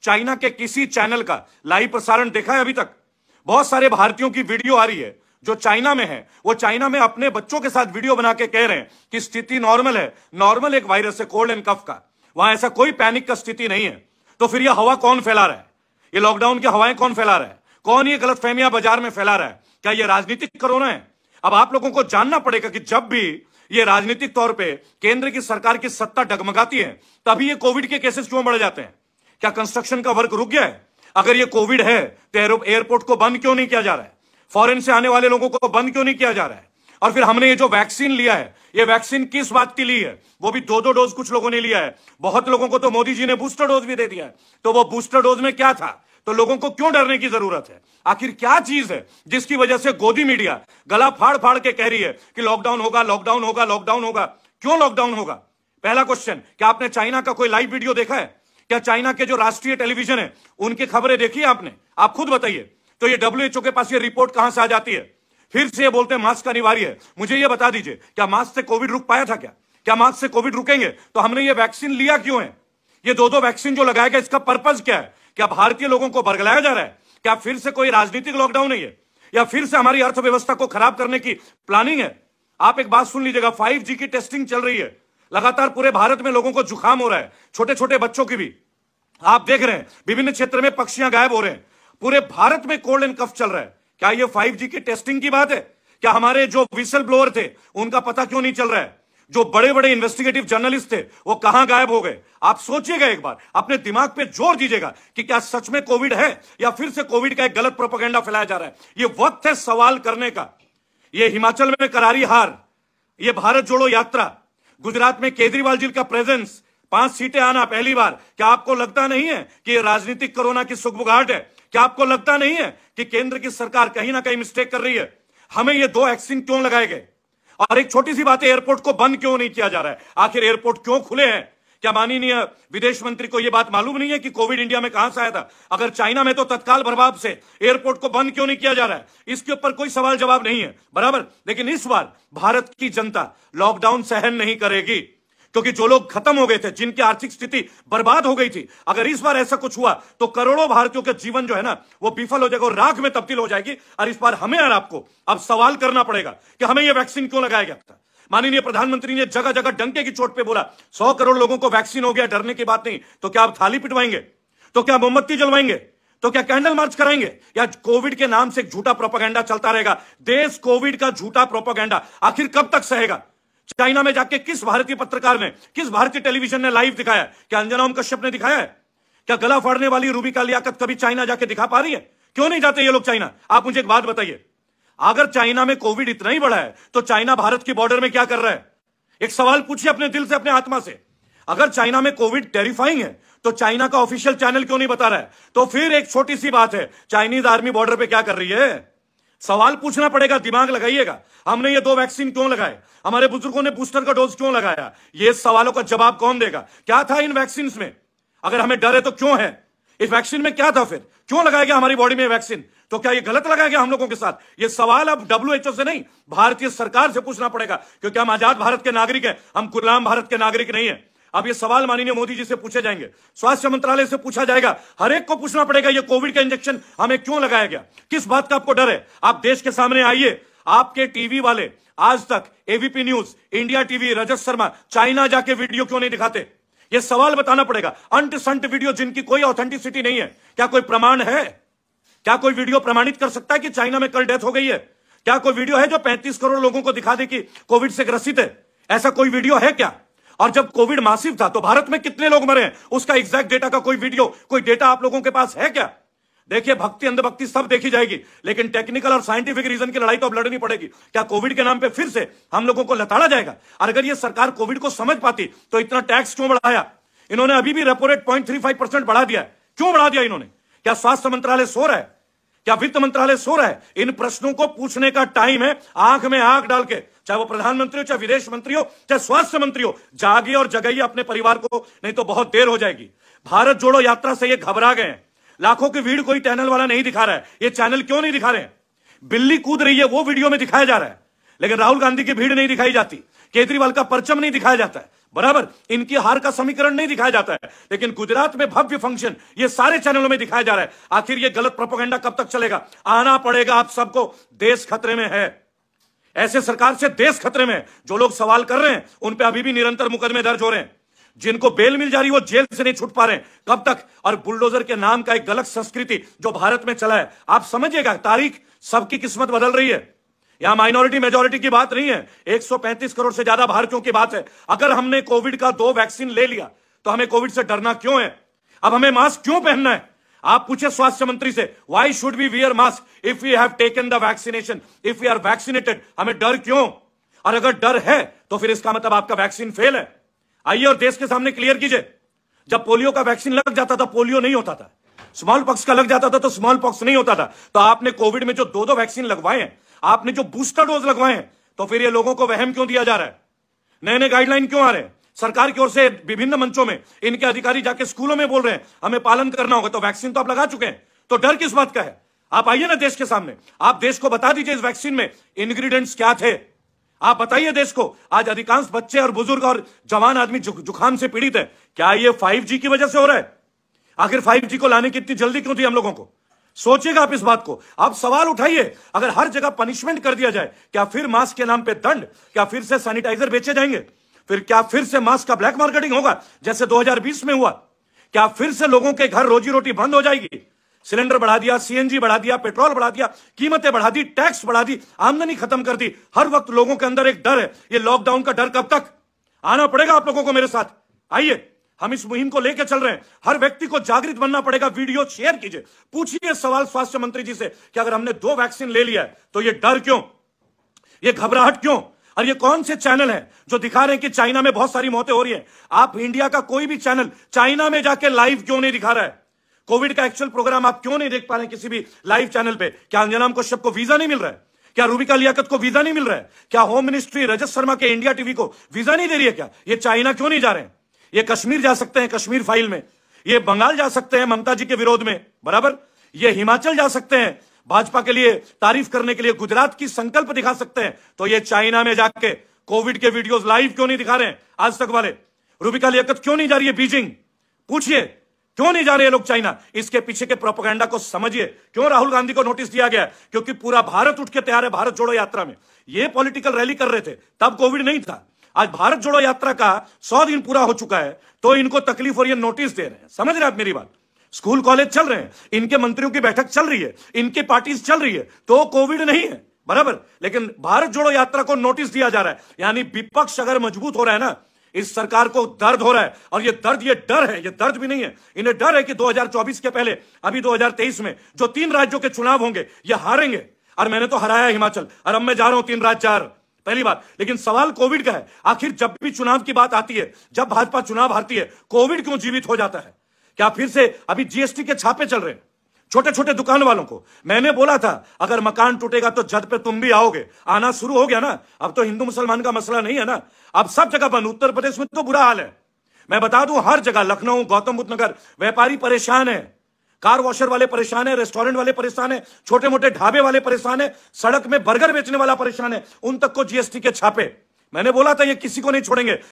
China के किसी channel का लाइव प्रसारण देखा है अभी तक? बहुत सारे भारतीयों की वीडियो आ रही है जो चाइना में है, वो चाइना में अपने बच्चों के साथ वीडियो बना के कह रहे हैं कि स्थिति नॉर्मल है, नॉर्मल एक वायरस है कोल्ड एंड कफ का, वहां ऐसा कोई पैनिक का स्थिति नहीं है। तो फिर यह हवा कौन फैला रहा है? ये लॉकडाउन की हवाएं कौन फैला रहा है? कौन ये गलतफहमियां बाजार में फैला रहा है? क्या ये राजनीतिक कोरोना है? अब आप लोगों को जानना पड़ेगा कि जब भी ये राजनीतिक तौर पे केंद्र की सरकार की सत्ता डगमगाती है, तभी ये कोविड के केसेस क्यों बढ़ जाते हैं? क्या कंस्ट्रक्शन का वर्क रुक गया है? अगर ये कोविड है तो एयरपोर्ट को बंद क्यों नहीं किया जा रहा है? फॉरेन से आने वाले लोगों को बंद क्यों नहीं किया जा रहा है? और फिर हमने ये जो वैक्सीन लिया है, ये वैक्सीन किस बात की ली है? वो भी 2-2 डोज कुछ लोगों ने लिया है, बहुत लोगों को तो मोदी जी ने बूस्टर डोज भी दे दिया है। तो वो बूस्टर डोज में क्या था? तो लोगों को क्यों डरने की जरूरत है? आखिर क्या चीज है जिसकी वजह से गोदी मीडिया गला फाड़ फाड़ के कह रही है कि लॉकडाउन होगा, लॉकडाउन होगा, लॉकडाउन होगा? क्यों लॉकडाउन होगा? पहला क्वेश्चन, क्या आपने चाइना का कोई लाइव वीडियो देखा है? क्या चाइना के जो राष्ट्रीय टेलीविजन है उनकी खबरें देखी है आपने? आप खुद बताइए। तो ये WHO के पास ये रिपोर्ट कहां से आ जाती है? फिर से ये बोलते हैं मास्क अनिवार्य है। मुझे ये बता दीजिए, क्या मास्क से कोविड रुक पाया था? क्या मास्क से कोविड रुकेंगे? तो हमने ये वैक्सीन लिया क्यों है? ये 2-2 वैक्सीन जो लगाया गया, इसका पर्पज क्या है? क्या भारतीय लोगों को बरगलाया जा रहा है? क्या फिर से कोई राजनीतिक लॉकडाउन है ये, या फिर से हमारी अर्थव्यवस्था को खराब करने की प्लानिंग है? आप एक बात सुन लीजिएगा, 5G की टेस्टिंग चल रही है लगातार, पूरे भारत में लोगों को जुकाम हो रहा है, छोटे छोटे बच्चों की भी। आप देख रहे हैं विभिन्न क्षेत्र में पक्षियां गायब हो रहे हैं, पूरे भारत में कोल्ड एंड कफ चल रहा है। क्या ये 5G की टेस्टिंग की बात है? क्या हमारे जो विसल ब्लोअर थे उनका पता क्यों नहीं चल रहा है? जो बड़े बड़े इन्वेस्टिगेटिव जर्नलिस्ट थे वो कहां गायब हो गए? आप सोचिएगा एक बार, अपने दिमाग पे जोर दीजिएगा कि क्या सच में कोविड है या फिर से कोविड का एक गलत प्रोपेगेंडा फैलाया जा रहा है। ये वक्त है सवाल करने का। ये हिमाचल में करारी हार, ये भारत जोड़ो यात्रा, गुजरात में केजरीवाल जी का प्रेजेंस, 5 सीटें आना पहली बार। क्या आपको लगता नहीं है कि ये राजनीतिक कोरोना की सुगबुगाहट है? क्या आपको लगता नहीं है कि केंद्र की सरकार कहीं ना कहीं मिस्टेक कर रही है? हमें ये 2 वैक्सीन क्यों लगाए गए? और एक छोटी सी बात है, एयरपोर्ट को बंद क्यों नहीं किया जा रहा है? आखिर एयरपोर्ट क्यों खुले हैं? क्या माननीय विदेश मंत्री को यह बात मालूम नहीं है कि कोविड इंडिया में कहां से आया था? अगर चाइना में तो तत्काल प्रभाव से एयरपोर्ट को बंद क्यों नहीं किया जा रहा है? इसके ऊपर कोई सवाल जवाब नहीं है, बराबर। लेकिन इस बार भारत की जनता लॉकडाउन सहन नहीं करेगी, क्योंकि जो लोग खत्म हो गए थे, जिनकी आर्थिक स्थिति बर्बाद हो गई थी, अगर इस बार ऐसा कुछ हुआ तो करोड़ों भारतीयों का जीवन जो है ना वो विफल हो जाएगा और राख में तब्दील हो जाएगी। और इस बार हमें और आपको अब सवाल करना पड़ेगा कि हमें यह वैक्सीन क्यों लगाया गया था। माननीय प्रधानमंत्री ने जगह जगह डंके की चोट पे बोला 100 करोड़ लोगों को वैक्सीन हो गया, डरने की बात नहीं। तो क्या आप थाली पिटवाएंगे? तो क्या मोमबत्ती जलवाएंगे? तो क्या कैंडल मार्च कराएंगे? या कोविड के नाम से एक झूठा प्रोपेगेंडा चलता रहेगा? देश कोविड का झूठा प्रोपेगेंडा आखिर कब तक सहेगा? चाइना में जाके किस भारतीय पत्रकार ने, किस भारतीय टेलीविजन ने लाइव दिखाया? क्या अंजना ओम कश्यप ने दिखाया है? क्या गला फाड़ने वाली रूबिका लियाकत कभी चाइना जाके दिखा पा रही है? क्यों नहीं जाते ये लोग चाइना? आप मुझे एक बात बताइए, अगर चाइना में कोविड इतना ही बड़ा है तो चाइना भारत की बॉर्डर में क्या कर रहा है? एक सवाल पूछिए अपने दिल से, अपने आत्मा से। अगर चाइना में कोविड टेरिफाइंग है तो चाइना का ऑफिशियल चैनल क्यों नहीं बता रहा है? तो फिर एक छोटी सी बात है, चाइनीज आर्मी बॉर्डर पे क्या कर रही है? सवाल पूछना पड़ेगा, दिमाग लगाइएगा। हमने ये 2 वैक्सीन क्यों लगाए? हमारे बुजुर्गों ने बूस्टर का डोज क्यों लगाया? ये सवालों का जवाब कौन देगा? क्या था इन वैक्सीन में? अगर हमें डर है तो क्यों है? इस वैक्सीन में क्या था? फिर क्यों लगाया गया हमारी बॉडी में वैक्सीन? तो क्या ये गलत लगाया गया हम लोगों के साथ? ये सवाल अब WHO से नहीं, भारतीय सरकार से पूछना पड़ेगा, क्योंकि हम आजाद भारत के नागरिक हैं, हम गुलाम भारत के नागरिक नहीं है। अब ये सवाल माननीय मोदी जी से पूछे जाएंगे, स्वास्थ्य मंत्रालय से पूछा जाएगा, हर एक को पूछना पड़ेगा ये कोविड का इंजेक्शन हमें क्यों लगाया गया? किस बात का आपको डर है? आप देश के सामने आइए। आपके टीवी वाले आज तक ABP news, India TV, Rajat Sharma China जाके वीडियो क्यों नहीं दिखाते? ये सवाल बताना पड़ेगा। अंट संट वीडियो जिनकी कोई ऑथेंटिसिटी नहीं है, क्या कोई प्रमाण है? क्या कोई वीडियो प्रमाणित कर सकता है कि चाइना में कल डेथ हो गई है? क्या कोई वीडियो है जो 35 करोड़ लोगों को दिखा दे कि कोविड से ग्रसित है? ऐसा कोई वीडियो है क्या? और जब कोविड मासिव था तो भारत में कितने लोग मरे हैं उसका एग्जैक्ट डेटा का कोई वीडियो, कोई डेटा आप लोगों के पास है क्या? देखिए, भक्ति अंधभक्ति सब देखी जाएगी, लेकिन टेक्निकल और साइंटिफिक रीजन की लड़ाई तो अब लड़नी पड़ेगी। क्या कोविड के नाम पे फिर से हम लोगों को लताड़ा जाएगा? और अगर ये सरकार कोविड को समझ पाती तो इतना टैक्स क्यों बढ़ाया? इन्होंने अभी भी रेपो रेट 0.35% बढ़ा दिया है। क्यों बढ़ा दिया इन्होंने? क्या स्वास्थ्य मंत्रालय सो रहा है? क्या वित्त मंत्रालय सो रहा है? इन प्रश्नों को पूछने का टाइम है। आंख में आंख डाल के, चाहे वो प्रधानमंत्री हो, चाहे विदेश मंत्री हो, चाहे स्वास्थ्य मंत्री हो, जागिए और जगाइए अपने परिवार को, नहीं तो बहुत देर हो जाएगी। भारत जोड़ो यात्रा से ये घबरा गए हैं। लाखों की भीड़ कोई चैनल वाला नहीं दिखा रहा है। ये चैनल क्यों नहीं दिखा रहे हैं? बिल्ली कूद रही है वो वीडियो में दिखाया जा रहा है, लेकिन राहुल गांधी की भीड़ नहीं दिखाई जाती, केजरीवाल का परचम नहीं दिखाया जाता है। बराबर। इनकी हार का समीकरण नहीं दिखाया जाता है, लेकिन गुजरात में भव्य फंक्शन ये सारे चैनलों में दिखाया जा रहा है। आखिर ये गलत प्रोपेगेंडा कब तक चलेगा? आना पड़ेगा आप सबको। देश खतरे में है, ऐसे सरकार से देश खतरे में है। जो लोग सवाल कर रहे हैं उन पे अभी भी निरंतर मुकदमे दर्ज हो रहे हैं। जिनको बेल मिल जा रही है वो जेल से नहीं छूट पा रहे हैं। कब तक? और बुलडोजर के नाम का एक गलत संस्कृति जो भारत में चला है, आप समझिएगा तारीख सबकी किस्मत बदल रही है। यहां माइनॉरिटी मेजॉरिटी की बात नहीं है, 135 करोड़ से ज्यादा भारतीयों की बात है। अगर हमने कोविड का 2 वैक्सीन ले लिया तो हमें कोविड से डरना क्यों है? अब हमें मास्क क्यों पहनना है? आप पूछे स्वास्थ्य मंत्री से, why should we wear mask if we have taken the vaccination, if we are vaccinated? हमें डर क्यों? और अगर डर है तो फिर इसका मतलब आपका वैक्सीन फेल है। आइए और देश के सामने क्लियर कीजिए। जब पोलियो का वैक्सीन लग जाता था पोलियो नहीं होता था, स्मॉल पॉक्स का लग जाता था तो स्मॉल पॉक्स नहीं होता था। तो आपने कोविड में जो 2 वैक्सीन लगवाए हैं, आपने जो बूस्टर डोज लगवाए हैं, तो फिर ये लोगों को वहम क्यों दिया जा रहा है? नए नए गाइडलाइन क्यों आ रहे हैं? सरकार की ओर से विभिन्न मंचों में इनके अधिकारी जाके स्कूलों में बोल रहे हैं हमें पालन करना होगा। तो वैक्सीन तो आप लगा चुके हैं, तो डर किस बात का है? आप आइए ना देश के सामने, आप देश को बता दीजिए इस वैक्सीन में इंग्रेडिएंट्स क्या थे। आप बताइए देश को। आज अधिकांश बच्चे और बुजुर्ग और जवान आदमी जुकाम से पीड़ित है। क्या ये 5G की वजह से हो रहा है? आखिर 5G को लाने की इतनी जल्दी क्यों थी हम लोगों को? सोचिएगा आप इस बात को। आप सवाल उठाइए, अगर हर जगह पनिशमेंट कर दिया जाए, क्या फिर मास्क के नाम पे दंड? क्या फिर से सैनिटाइजर बेचे जाएंगे? फिर क्या फिर से मास्क का ब्लैक मार्केटिंग होगा जैसे 2020 में हुआ? क्या फिर से लोगों के घर रोजी रोटी बंद हो जाएगी? सिलेंडर बढ़ा दिया, सीएनजी बढ़ा दिया, पेट्रोल बढ़ा दिया, कीमतें बढ़ा दी, टैक्स बढ़ा दी, आमदनी खत्म कर दी। हर वक्त लोगों के अंदर एक डर है। ये लॉकडाउन का डर कब तक? आना पड़ेगा आप लोगों को मेरे साथ। आइए, हम इस मुहिम को लेकर चल रहे हैं। हर व्यक्ति को जागृत बनना पड़ेगा। वीडियो शेयर कीजिए, पूछिए सवाल स्वास्थ्य मंत्री जी से कि अगर हमने 2 वैक्सीन ले लिया है तो ये डर क्यों, ये घबराहट क्यों? और ये कौन से चैनल हैं जो दिखा रहे हैं कि चाइना में बहुत सारी मौतें हो रही हैं? आप इंडिया का कोई भी चैनल चाइना में जाके लाइव क्यों नहीं दिखा रहा है? कोविड का एक्चुअल प्रोग्राम आप क्यों नहीं देख पा रहे हैं किसी भी लाइव चैनल पे? क्या अंजनाम कश्यप को वीजा नहीं मिल रहा है? क्या रूबिका लियाकत को वीजा नहीं मिल रहा है? क्या होम मिनिस्ट्री रजत शर्मा के इंडिया टीवी को वीजा नहीं दे रही है? क्या ये चाइना क्यों नहीं जा रहे हैं? ये कश्मीर जा सकते हैं कश्मीर फाइल में, ये बंगाल जा सकते हैं ममता जी के विरोध में, बराबर। ये हिमाचल जा सकते हैं भाजपा के लिए तारीफ करने के लिए, गुजरात की संकल्प दिखा सकते हैं। तो ये चाइना में जाके कोविड के वीडियोस लाइव क्यों नहीं दिखा रहे हैं आज तक वाले? रूबिका लियाकत क्यों नहीं जा रही है बीजिंग? पूछिए क्यों नहीं जा रहे हैं लोग चाइना? इसके पीछे के प्रोपेगेंडा को समझिए। क्यों राहुल गांधी को नोटिस दिया गया? क्योंकि पूरा भारत उठ के तैयार है भारत जोड़ो यात्रा में। ये पॉलिटिकल रैली कर रहे थे, तब कोविड नहीं था। आज भारत जोड़ो यात्रा का 100 दिन पूरा हो चुका है तो इनको तकलीफ और ये नोटिस दे रहे हैं। समझ रहे हैं आप मेरी बात? स्कूल कॉलेज चल रहे हैं, इनके मंत्रियों की बैठक चल रही है, इनकी पार्टीज चल रही है, तो कोविड नहीं है, बराबर। लेकिन भारत जोड़ो यात्रा को नोटिस दिया जा रहा है। यानी विपक्ष अगर मजबूत हो रहा है ना, इस सरकार को दर्द हो रहा है। और ये दर्द, ये डर है, ये दर्द भी नहीं है, इन्हें डर है कि 2024 के पहले अभी 2023 में जो 3 राज्यों के चुनाव होंगे ये हारेंगे। और मैंने तो हराया हिमाचल, और अब मैं जा रहा हूं 3 राज्य 4, पहली बात। लेकिन सवाल कोविड का है। आखिर जब भी चुनाव की बात आती है, जब भाजपा चुनाव हारती है, कोविड क्यों जीवित हो जाता है? क्या फिर से अभी जीएसटी के छापे चल रहे हैं छोटे छोटे दुकान वालों को? मैंने बोला था अगर मकान टूटेगा तो जद पे तुम भी आओगे। आना शुरू हो गया ना। अब तो हिंदू मुसलमान का मसला नहीं है ना, अब सब जगह बंद। उत्तर प्रदेश में तो बुरा हाल है, मैं बता दूं, हर जगह, लखनऊ, गौतम बुद्ध नगर, व्यापारी परेशान है, कार वॉशर वाले परेशान है, रेस्टोरेंट वाले परेशान है, छोटे मोटे ढाबे वाले परेशान है, सड़क में बर्गर बेचने वाला परेशान है, उन तक को जीएसटी के छापे। मैंने बोला था ये किसी को नहीं छोड़ेंगे।